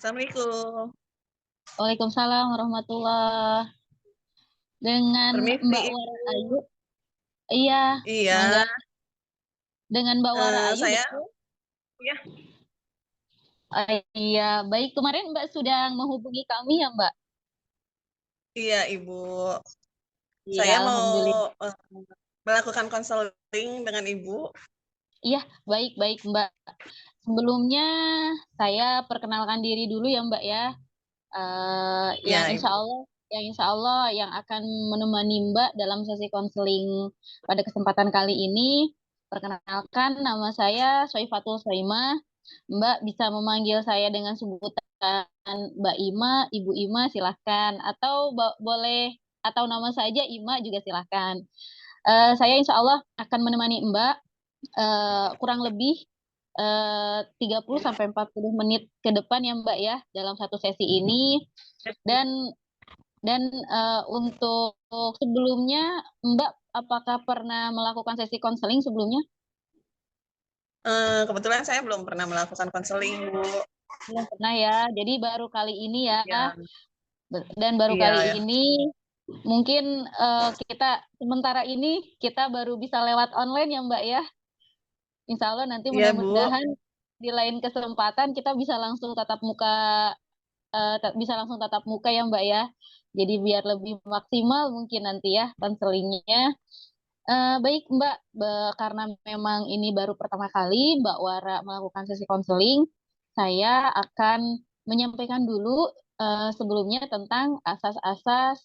Assalamualaikum. Waalaikumsalam warahmatullah. Dengan Permisi Mbak Wara Ibu. Ayu. Iya, Iya, mangga. Dengan Mbak Wara Ayu, saya betul? ya, Iya, baik. Kemarin Mbak sudah menghubungi kami ya, Mbak? iya Ibu. Iya, Saya mau alhamdulillah. eh, melakukan konseling dengan Ibu. Iya, baik-baik, Mbak. Sebelumnya saya perkenalkan diri dulu ya, Mbak ya. Eh, yang Iya insya Ibu. Allah, yang insya Allah yang akan menemani Mbak dalam sesi konseling pada kesempatan kali ini. Perkenalkan, nama saya Soifatul Soimah. Mbak bisa memanggil saya dengan sebutan Mbak Ima, Ibu Ima silahkan. Atau boleh, atau nama saja Ima juga silahkan. Saya insya Allah akan menemani Mbak kurang lebih 30 sampai 40 menit ke depan ya Mbak ya dalam satu sesi ini. Dan untuk sebelumnya Mbak apakah pernah melakukan sesi konseling sebelumnya? Kebetulan saya belum pernah melakukan konseling, Bu. Belum pernah ya. Jadi baru kali ini ya. Ya, Dan baru iya kali ya. ini mungkin kita sementara ini kita baru bisa lewat online ya Mbak ya. Insya Allah nanti Iya Bu. mudah-mudahan di lain kesempatan kita bisa langsung tatap muka, bisa langsung tatap muka ya Mbak ya. Jadi biar lebih maksimal mungkin nanti ya konselingnya. Baik Mbak, karena memang ini baru pertama kali Mbak Wara melakukan sesi konseling, saya akan menyampaikan dulu sebelumnya tentang asas-asas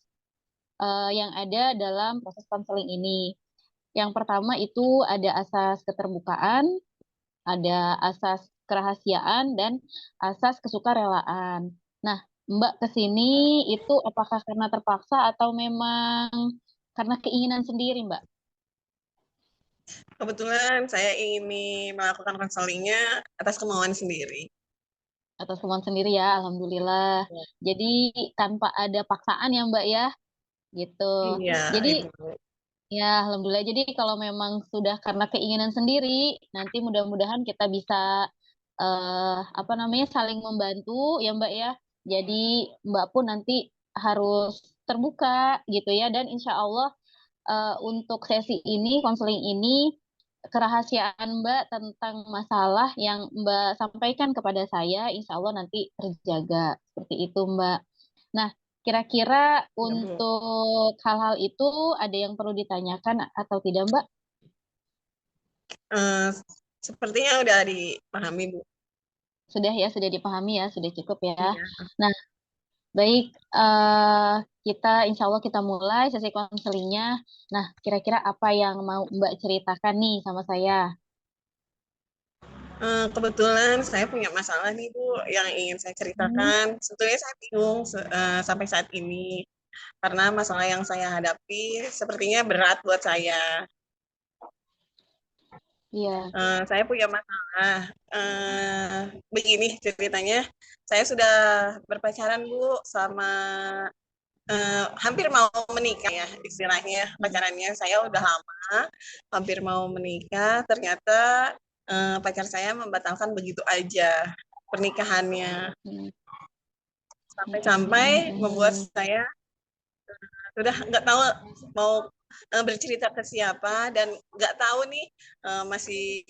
yang ada dalam proses konseling ini. Yang pertama itu ada asas keterbukaan, ada asas kerahasiaan, dan asas kesukarelaan. Nah, Mbak ke sini itu apakah karena terpaksa atau memang karena keinginan sendiri, Mbak? Kebetulan saya ingin melakukan konselingnya atas kemauan sendiri. Atau kemauan sendiri ya, Alhamdulillah. Jadi tanpa ada paksaan ya, Mbak ya, gitu. Iya Jadi Ibu. ya, Alhamdulillah. Jadi kalau memang sudah karena keinginan sendiri, nanti mudah-mudahan kita bisa apa namanya saling membantu ya Mbak ya. Jadi Mbak pun nanti harus terbuka gitu ya. Dan insya Allah untuk sesi ini, konseling ini, kerahasiaan Mbak tentang masalah yang Mbak sampaikan kepada saya, insya Allah nanti terjaga seperti itu Mbak. Nah, kira-kira Iya Bu. untuk hal-hal itu ada yang perlu ditanyakan atau tidak, Mbak? Eh, Sepertinya udah dipahami Bu. Sudah ya, sudah dipahami ya, sudah cukup ya. Iya. Nah, baik, eh, kita insya Allah kita mulai sesi konselingnya. Nah, kira-kira apa yang mau Mbak ceritakan nih sama saya? Kebetulan saya punya masalah nih Bu yang ingin saya Hmm, ceritakan. Sebetulnya saya bingung sampai saat ini karena masalah yang saya hadapi sepertinya berat buat saya. iya. Saya punya masalah. Begini ceritanya, saya sudah berpacaran Bu sama hampir mau menikah ya istilahnya Hmm, pacarannya saya udah lama hampir mau menikah ternyata pacar saya membatalkan begitu aja pernikahannya hmm, hmm, sampai-sampai hmm, membuat hmm, saya sudah nggak tahu mau bercerita ke siapa dan nggak tahu nih masih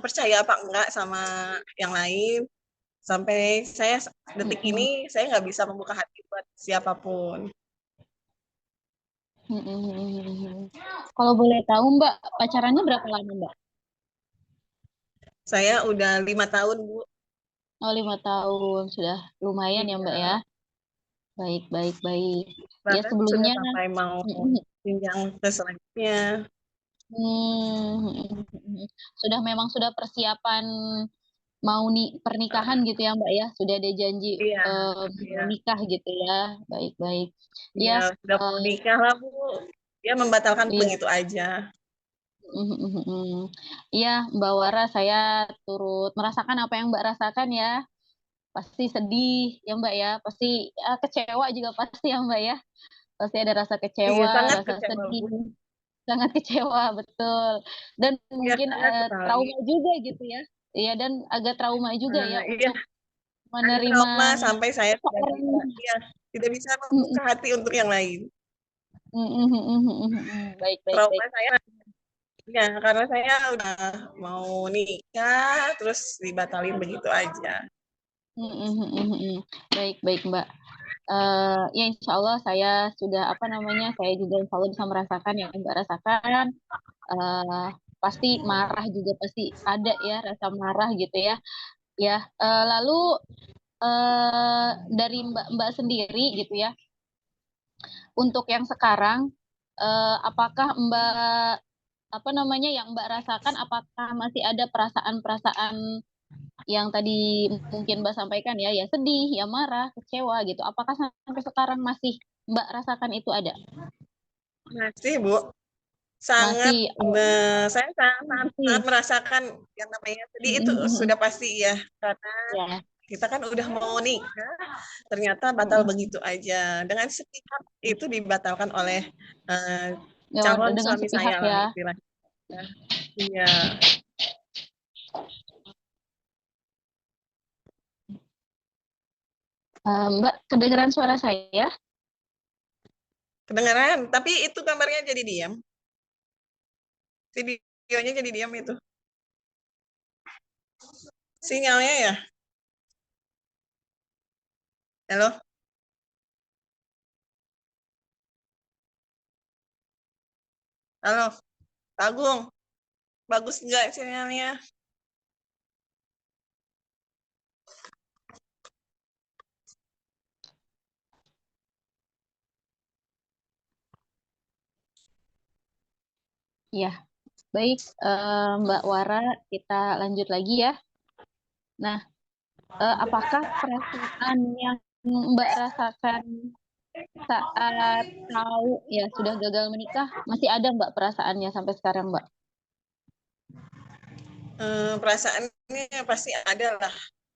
percaya apa enggak sama yang lain sampai saya hmm, detik hmm, ini saya nggak bisa membuka hati buat siapapun. hmm, hmm, hmm. Kalau boleh tahu, Mbak, pacarannya berapa lama, Mbak? Saya udah 5 tahun Bu. Oh, 5 tahun. Sudah lumayan ya, Mbak ya. Iya, Baik, baik, baik. Ya, bahkan sudah sebelumnya, sampai mau hmm, jenjang ke selanjutnya. sudah memang sudah persiapan mau nih pernikahan gitu ya Mbak ya, sudah ada janji Iya, mau iya, nikah gitu ya, baik-baik. Ya, iya, sudah mau eh, nikah lah Bu. Dia membatalkan iya, begitu aja. iya Mbak Wara, saya turut merasakan apa yang Mbak rasakan ya, pasti sedih ya Mbak ya, pasti ya, kecewa juga pasti ya Mbak ya, pasti ada rasa Iya, kecewa, sangat rasa kecewa sedih, Bu. sangat kecewa betul, dan Iya, mungkin sangat apalagi. trauma juga gitu ya, iya dan agak trauma juga ya Iya, menerima trauma sampai saya tidak seorang. bisa, ya, tidak bisa membuka hati untuk yang lain. Baik, baik, Trauma baik. saya, ya, karena saya udah mau nikah, terus dibatalin begitu aja. Baik, baik, Mbak. Ya insya Allah saya sudah apa namanya, saya juga insya Allah bisa merasakan yang Mbak rasakan. Eh, Pasti marah juga pasti ada ya, rasa marah gitu ya. Ya, lalu dari Mbak sendiri gitu ya, untuk yang sekarang, apakah Mbak apa namanya yang Mbak rasakan, apakah masih ada perasaan-perasaan yang tadi mungkin Mbak sampaikan ya, ya sedih, ya marah, kecewa gitu. Apakah sampai sekarang masih Mbak rasakan itu ada? Masih, Bu. Sangat, Masih, saya sangat, sangat, sangat masih. merasakan yang namanya sedih itu sudah pasti ya. Karena Ya. kita kan udah mau nikah, ternyata batal begitu aja. Dengan sepihak itu dibatalkan oleh eh, Ya, calon dengan suami sepihak saya lah ya. istilahnya. Iya, Mbak, kedengaran suara saya? kedengaran. Tapi itu kamarnya jadi diam. Videonya jadi diam itu. Sinyalnya ya. Halo, halo, Agung. Bagus nggak sinyalnya? Ya, baik, Mbak Wara, kita lanjut lagi ya. Nah, apakah perasaan yang Mbak rasakan saat tahu ya sudah gagal menikah, masih ada Mbak perasaannya sampai sekarang, Mbak? Perasaannya pasti ada lah,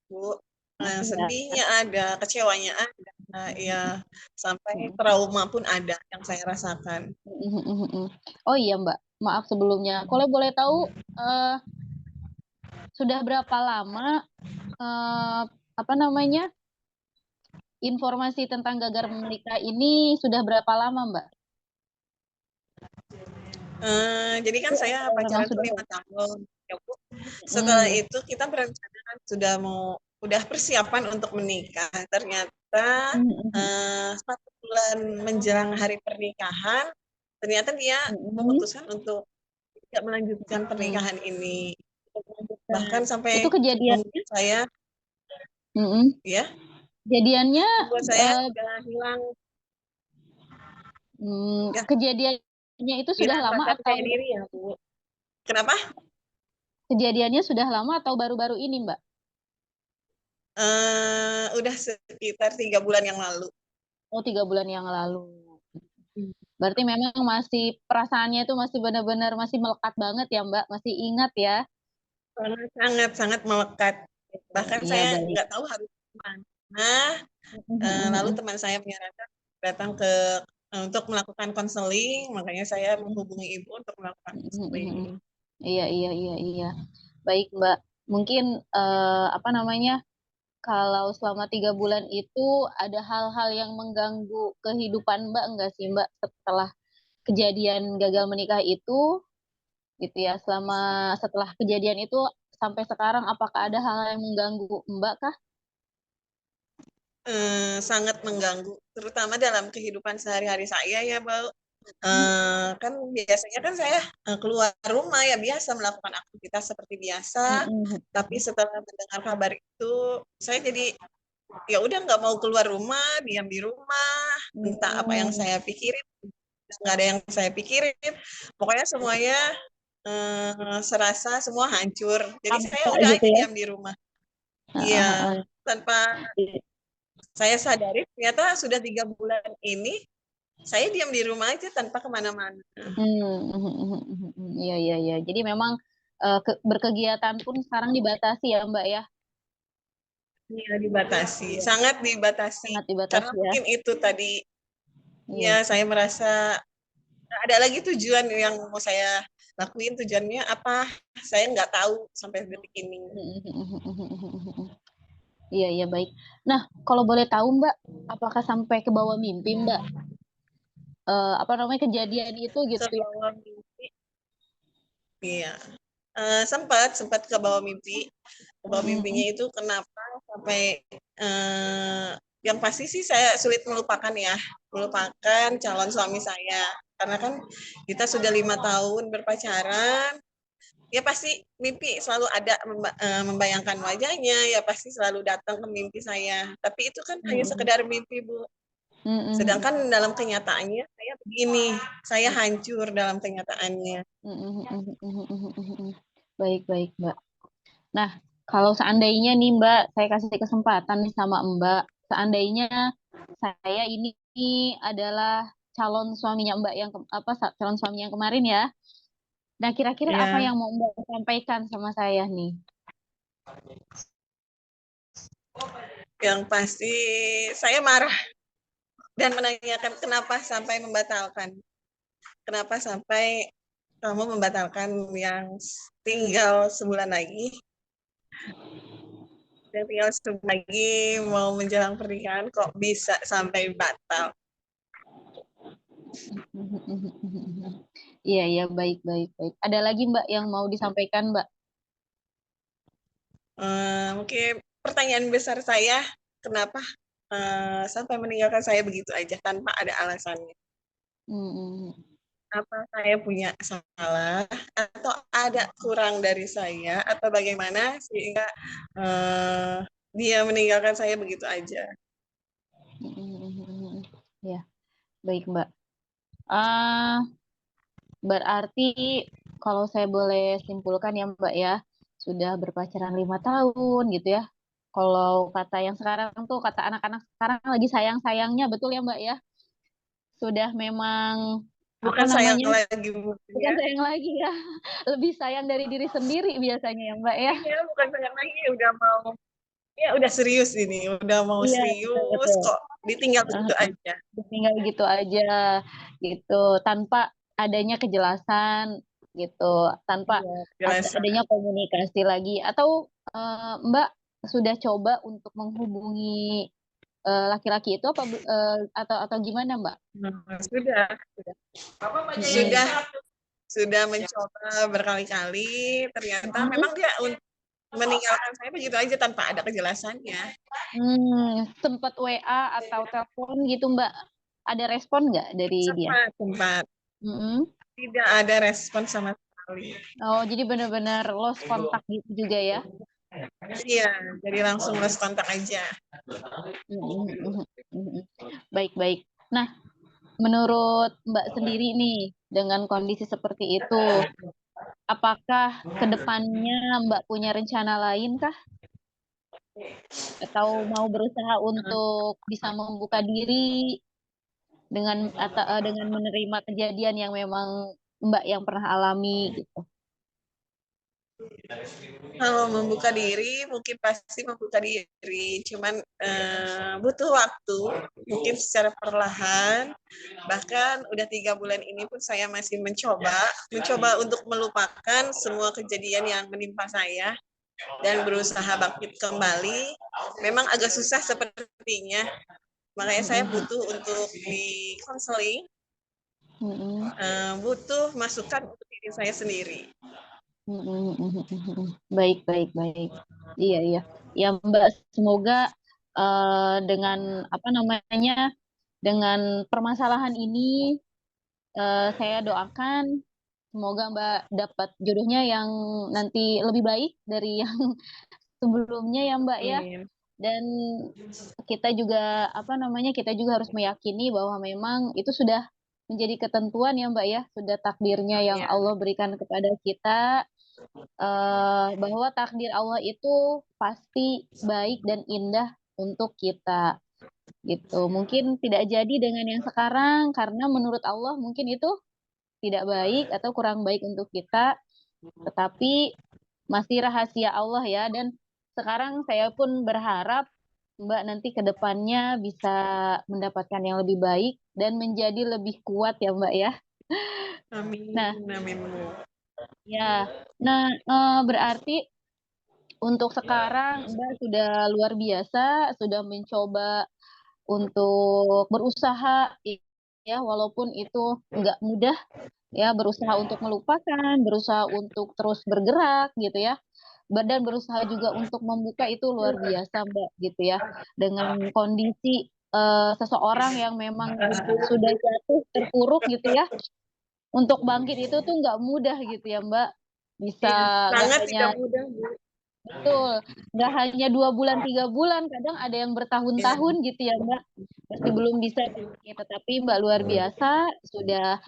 Bu. Ada. Sedihnya ada, kecewanya ada, ya, sampai trauma pun ada yang saya rasakan. Oh iya Mbak, maaf sebelumnya. Kalau boleh tahu, eh, sudah berapa lama eh, apa namanya informasi tentang gagal menikah ini sudah berapa lama Mbak? Jadi kan saya Memang pacaran tuh sudah. 5 tahun, ya Bu. Setelah Hmm. itu kita berencana udah persiapan untuk menikah. Ternyata Hmm, hmm, 1 bulan menjelang hari pernikahan, ternyata dia hmm, memutuskan untuk tidak melanjutkan hmm. pernikahan ini. Melanjutkan. Bahkan Itu sampai kejadiannya, membuat saya, hmm, ya, kejadiannya, membuat saya eh, udah hilang, ya, kejadiannya itu sudah hilang lama rasa atau percaya diri ya, Bu. Kenapa? kejadiannya sudah lama atau baru-baru ini Mbak? Udah sekitar 3 bulan yang lalu. Oh 3 bulan yang lalu. Berarti memang masih perasaannya itu masih benar-benar masih melekat banget ya Mbak, masih ingat ya. Sangat, sangat, sangat melekat. Bahkan Iya saya baik. nggak tahu harus kemana. Lalu teman saya menyarankan datang untuk melakukan konseling, makanya saya menghubungi ibu untuk melakukan konseling. Iya, iya, iya, iya. Baik Mbak, mungkin apa namanya, kalau selama 3 bulan itu ada hal-hal yang mengganggu kehidupan Mbak enggak sih Mbak setelah kejadian gagal menikah itu gitu ya, setelah kejadian itu sampai sekarang apakah ada hal yang mengganggu Mbak kah? Sangat mengganggu, terutama dalam kehidupan sehari-hari saya ya, Bau. Kan biasanya kan saya keluar rumah ya biasa melakukan aktivitas seperti biasa, Mm-mm. tapi setelah mendengar kabar itu saya jadi ya udah nggak mau keluar rumah, diam di rumah, entah apa yang Mm-mm. saya pikirin, nggak ada yang saya pikirin, pokoknya semuanya serasa semua hancur. Jadi saya Hampa udah gitu aja ya. diam di rumah. Heeh, Iya, heeh. tanpa saya sadari ternyata sudah 3 bulan ini saya diam di rumah aja tanpa kemana-mana. Iya, iya, iya. Jadi memang berkegiatan pun sekarang dibatasi ya, Mbak ya. Iya, dibatasi, sangat dibatasi. Sangat Karena dibatasi ya. mungkin itu tadi, ya Iya. saya merasa ada lagi tujuan yang mau saya lakuin, tujuannya apa? Saya nggak tahu sampai detik ini. Iya, iya, baik. Nah, kalau boleh tahu Mbak, apakah sampai ke bawah mimpi Mbak? Apa namanya kejadian itu Ke gitu ya? bawah mimpi, iya. Sempat sempat ke bawah mimpi. Ke bawah mimpinya Mm-mm. itu kenapa sampai yang pasti sih saya sulit melupakan ya, melupakan calon suami saya. Karena kan kita sudah 5 tahun berpacaran, ya pasti mimpi selalu ada membayangkan wajahnya, ya pasti selalu datang ke mimpi saya. Tapi itu kan hanya Mm-mm. sekedar mimpi, Bu. Mm-mm. Sedangkan dalam kenyataannya saya begini, saya hancur dalam kenyataannya. Mm-mm. Baik, baik, Mbak. Nah, kalau seandainya nih Mbak, saya kasih kesempatan nih sama Mbak, seandainya saya ini adalah calon suaminya Mbak yang calon suami yang kemarin ya. Nah, kira-kira apa Ya, yang mau Mbak sampaikan sama saya nih? yang pasti saya marah dan menanyakan kenapa sampai membatalkan. Kenapa sampai kamu membatalkan yang tinggal sebulan lagi, yang tinggal sebulan lagi mau menjelang pernikahan kok bisa sampai batal. Iya, iya, baik, baik, baik. Ada lagi Mbak yang mau disampaikan Mbak? Mungkin pertanyaan besar saya, kenapa sampai meninggalkan saya begitu aja tanpa ada alasannya? Mm-mm. Apa saya punya salah atau ada kurang dari saya atau bagaimana sehingga uh, dia meninggalkan saya begitu aja? Mm-mm. Ya, baik Mbak. Ah, berarti kalau saya boleh simpulkan ya Mbak ya, sudah berpacaran 5 tahun gitu ya. Kalau kata yang sekarang tuh, kata anak-anak sekarang lagi sayang-sayangnya, betul ya Mbak ya? Sudah memang apa Bukan sayang namanya? lagi mungkin Bukan ya. sayang lagi ya, lebih sayang dari diri sendiri biasanya ya Mbak ya. Iya, bukan sayang lagi, udah mau, ya udah serius ini, udah mau Iya, betul serius betul. kok ditinggal begitu Heeh. aja. Tinggal gitu aja gitu, tanpa adanya kejelasan gitu, tanpa Iya, jelasan. adanya komunikasi lagi. Atau Mbak sudah coba untuk menghubungi laki-laki itu apa atau gimana Mbak? Sudah, Mm-mm. sudah, sudah mencoba berkali-kali, ternyata Mm-mm. memang dia meninggalkan saya begitu aja tanpa ada kejelasannya. Sempat WA atau telepon gitu Mbak, ada respon nggak dari dia? Sempat, sempat. Mm-mm. Tidak ada respon sama sekali. Oh, jadi benar-benar lost kontak gitu juga ya? Iya, jadi langsung lost kontak aja. Mm-mm. Mm-mm. Baik, baik. Nah, menurut Mbak sendiri nih, dengan kondisi seperti itu, apakah ke depannya Mbak punya rencana lain kah? Atau mau berusaha untuk bisa membuka diri dengan menerima kejadian yang memang Mbak yang pernah alami gitu? Kalau membuka diri, mungkin pasti membuka diri. Cuman butuh waktu, mungkin secara perlahan. Bahkan udah 3 bulan ini pun saya masih mencoba untuk melupakan semua kejadian yang menimpa saya dan berusaha bangkit kembali. Memang agak susah sepertinya. Makanya saya Mm-mm. butuh untuk di konseling, Mm-mm. butuh masukan untuk diri saya sendiri. Baik, baik, baik. Iya, iya. Ya, Mbak, semoga dengan apa namanya, dengan permasalahan ini saya doakan semoga Mbak dapat jodohnya yang nanti lebih baik dari yang sebelumnya ya Mbak ya. Amin. Dan kita juga apa namanya, kita juga harus meyakini bahwa memang itu sudah menjadi ketentuan ya Mbak ya, sudah takdirnya yang Ya, Allah berikan kepada kita, bahwa takdir Allah itu pasti baik dan indah untuk kita gitu. Mungkin tidak jadi dengan yang sekarang karena menurut Allah mungkin itu tidak baik atau kurang baik untuk kita, tetapi masih rahasia Allah ya. Dan sekarang saya pun berharap Mbak nanti ke depannya bisa mendapatkan yang lebih baik dan menjadi lebih kuat ya Mbak ya. amin, Nah, amin. ya. Nah, berarti untuk sekarang Mbak sudah luar biasa, sudah mencoba untuk berusaha ya, walaupun itu nggak mudah ya, berusaha untuk melupakan, berusaha untuk terus bergerak gitu ya. Dan berusaha juga untuk membuka itu luar biasa Mbak gitu ya. Dengan kondisi seseorang yang memang sudah jatuh terpuruk gitu ya, untuk bangkit itu tuh nggak mudah gitu ya Mbak. Bisa Iya, nggak sangat hanya tidak mudah, Bu. betul, nggak hanya 2 bulan, 3 bulan, kadang ada yang Iya. bertahun-tahun gitu ya Mbak, masih belum bisa bangkit. Tetapi Mbak luar biasa, sudah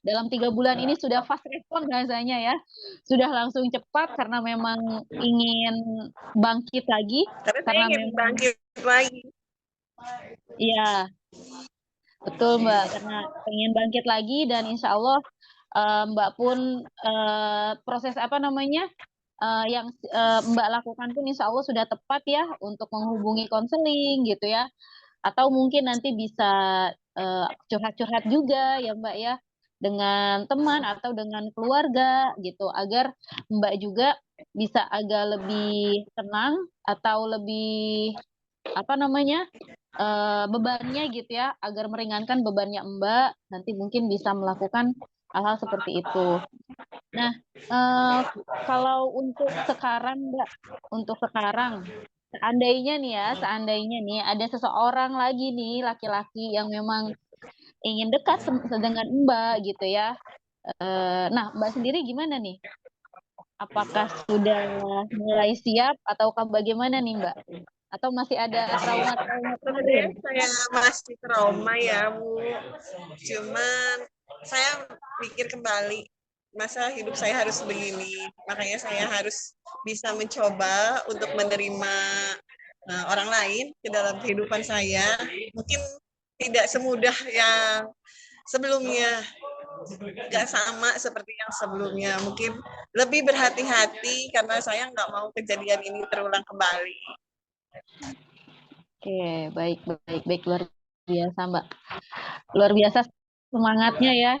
dalam 3 bulan ini sudah fast respon bahasanya ya, sudah langsung cepat karena memang ingin bangkit lagi, Karena saya karena ingin memang bangkit lagi. iya, betul Mbak, karena pengen bangkit lagi dan insya Allah Mbak pun proses apa namanya, yang Mbak lakukan pun insya Allah sudah tepat ya untuk menghubungi konseling gitu ya, atau mungkin nanti bisa curhat-curhat juga ya Mbak ya, dengan teman atau dengan keluarga gitu, agar Mbak juga bisa agak lebih tenang atau lebih apa namanya, bebannya gitu ya, agar meringankan bebannya Mbak, nanti mungkin bisa melakukan hal-hal seperti itu. Nah, eee, kalau untuk sekarang Mbak, untuk sekarang, seandainya nih ada seseorang lagi nih laki-laki yang memang ingin dekat dengan Mbak gitu ya, nah Mbak sendiri gimana nih? Apakah sudah mulai siap ataukah bagaimana nih Mbak? Atau masih ada trauma-trauma Sebenarnya kemarin? saya masih trauma ya, Bu. Cuman saya pikir kembali, masa hidup saya harus begini. Makanya saya harus bisa mencoba untuk menerima orang lain ke dalam kehidupan saya. Mungkin tidak semudah yang sebelumnya, nggak sama seperti yang sebelumnya. Mungkin lebih berhati-hati karena saya nggak mau kejadian ini terulang kembali. Oke, baik baik baik, luar biasa Mbak. Luar biasa semangatnya ya.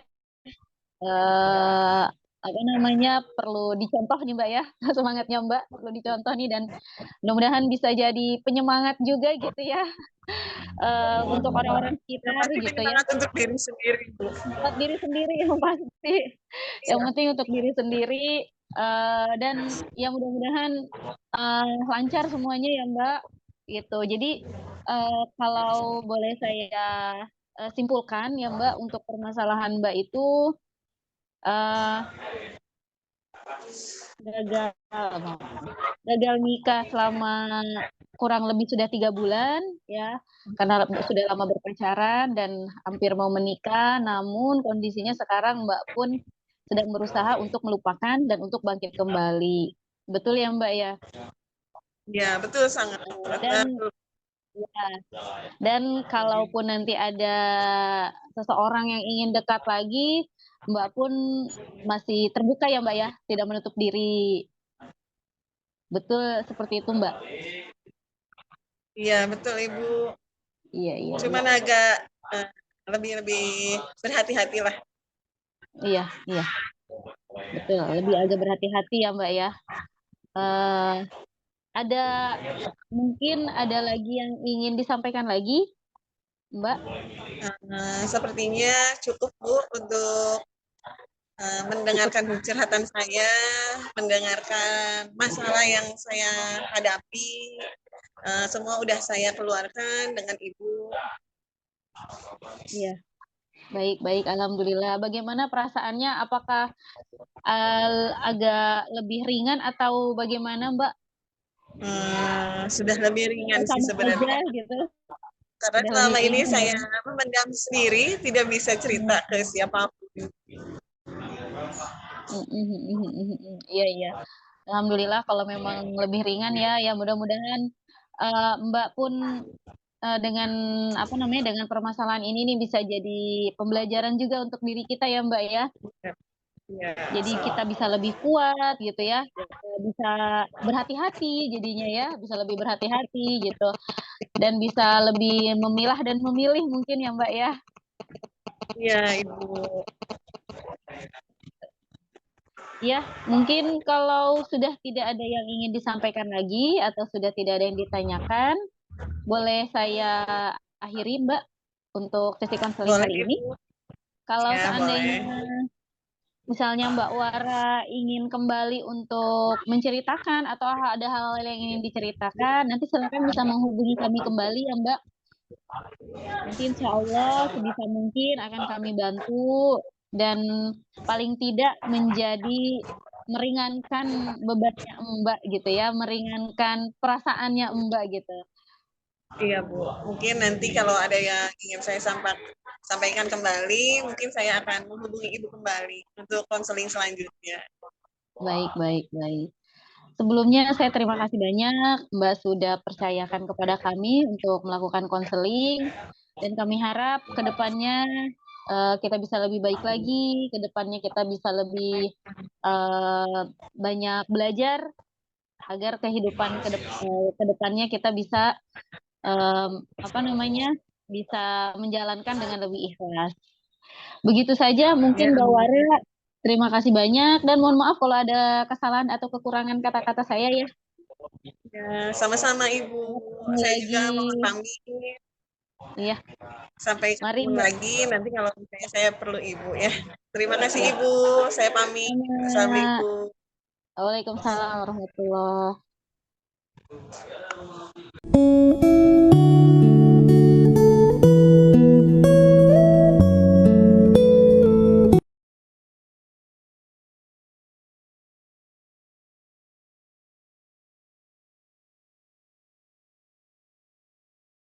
Eee, apa namanya, perlu dicontoh nih Mbak ya, semangatnya Mbak perlu dicontoh nih dan mudah-mudahan bisa jadi penyemangat juga gitu ya, untuk orang-orang Yang sekitar pasti gitu ya. penyemangat untuk diri sendiri, Bu. Buat diri sendiri yang pasti, yang Iya. penting untuk diri sendiri, dan ya mudah-mudahan, lancar semuanya ya Mbak, gitu. Jadi, kalau boleh saya, simpulkan ya Mbak, untuk permasalahan Mbak itu, eee, gagal gagal nikah selama kurang lebih sudah 3 bulan ya, karena sudah lama berpacaran dan hampir mau menikah, namun kondisinya sekarang Mbak pun sedang berusaha untuk melupakan dan untuk bangkit kembali. Betul ya Mbak ya? Iya, betul sangat. Dan ya, dan kalaupun nanti ada seseorang yang ingin dekat lagi, Mbak pun masih terbuka ya Mbak ya, tidak menutup diri. Betul seperti itu Mbak? Iya, betul Ibu. Iya iya iya. Cuman agak eh, lebih-lebih berhati-hatilah. Iya iya, betul, lebih agak berhati-hati ya, Mbak, ya. Eee, ada mungkin ada lagi yang ingin disampaikan lagi, Mbak? Sepertinya cukup Bu untuk Cukup mendengarkan curhatan saya, mendengarkan masalah yang saya hadapi. Semua udah saya keluarkan dengan Ibu. iya, baik baik, alhamdulillah. Bagaimana perasaannya? Apakah, agak lebih ringan atau bagaimana, Mbak? Sudah lebih ringan Atau sih sama aja sebenarnya. gitu? Karena Sudah lebih selama ini ringan ya? saya memendam sendiri, tidak bisa cerita ke siapapun. Mhm mhm mhm mhm. Iya iya. Alhamdulillah kalau memang lebih ringan ya, ya mudah-mudahan, Mbak pun, dengan apa namanya, dengan permasalahan ini nih bisa jadi pembelajaran juga untuk diri kita ya, Mbak, ya. Ya, Jadi kita bisa lebih kuat gitu ya, bisa berhati-hati jadinya ya, bisa lebih berhati-hati gitu, dan bisa lebih memilah dan memilih mungkin ya, Mbak, ya. iya Ibu. Ya, mungkin kalau sudah tidak ada yang ingin disampaikan lagi atau sudah tidak ada yang ditanyakan, boleh saya akhiri, Mbak, untuk sesi konseling Boleh kali ini. Ibu. Kalau Ya, seandainya boleh. misalnya Mbak Wara ingin kembali untuk menceritakan atau ada hal-hal yang ingin diceritakan, nanti silakan bisa menghubungi kami kembali ya, Mbak. Nanti insya Allah sebisa mungkin akan kami bantu dan paling tidak menjadi meringankan bebannya Mbak gitu ya, meringankan perasaannya Mbak gitu. Iya, Bu. Mungkin nanti kalau ada yang ingin saya sampaikan kembali, mungkin saya akan menghubungi Ibu kembali untuk konseling selanjutnya. Baik, baik, baik. Sebelumnya saya terima kasih banyak Mbak sudah percayakan kepada kami untuk melakukan konseling dan kami harap ke depannya kita bisa lebih baik lagi, ke depannya kita bisa lebih banyak belajar agar kehidupan ke depannya kita bisa apa namanya bisa menjalankan dengan lebih ikhlas. Begitu saja Ya, mungkin Mbak amin. Wara. Terima kasih banyak dan mohon maaf kalau ada kesalahan atau kekurangan kata-kata saya ya. Ya, sama-sama Ibu. Sampai ketemu Saya juga lagi. mohon pamit. Iya, Sampai mari ketemu Mbak. lagi nanti kalau misalnya saya perlu Ibu ya. Terima kasih Ya, Ibu. Saya pamit. sama. Assalamualaikum. Waalaikumsalam warahmatullahi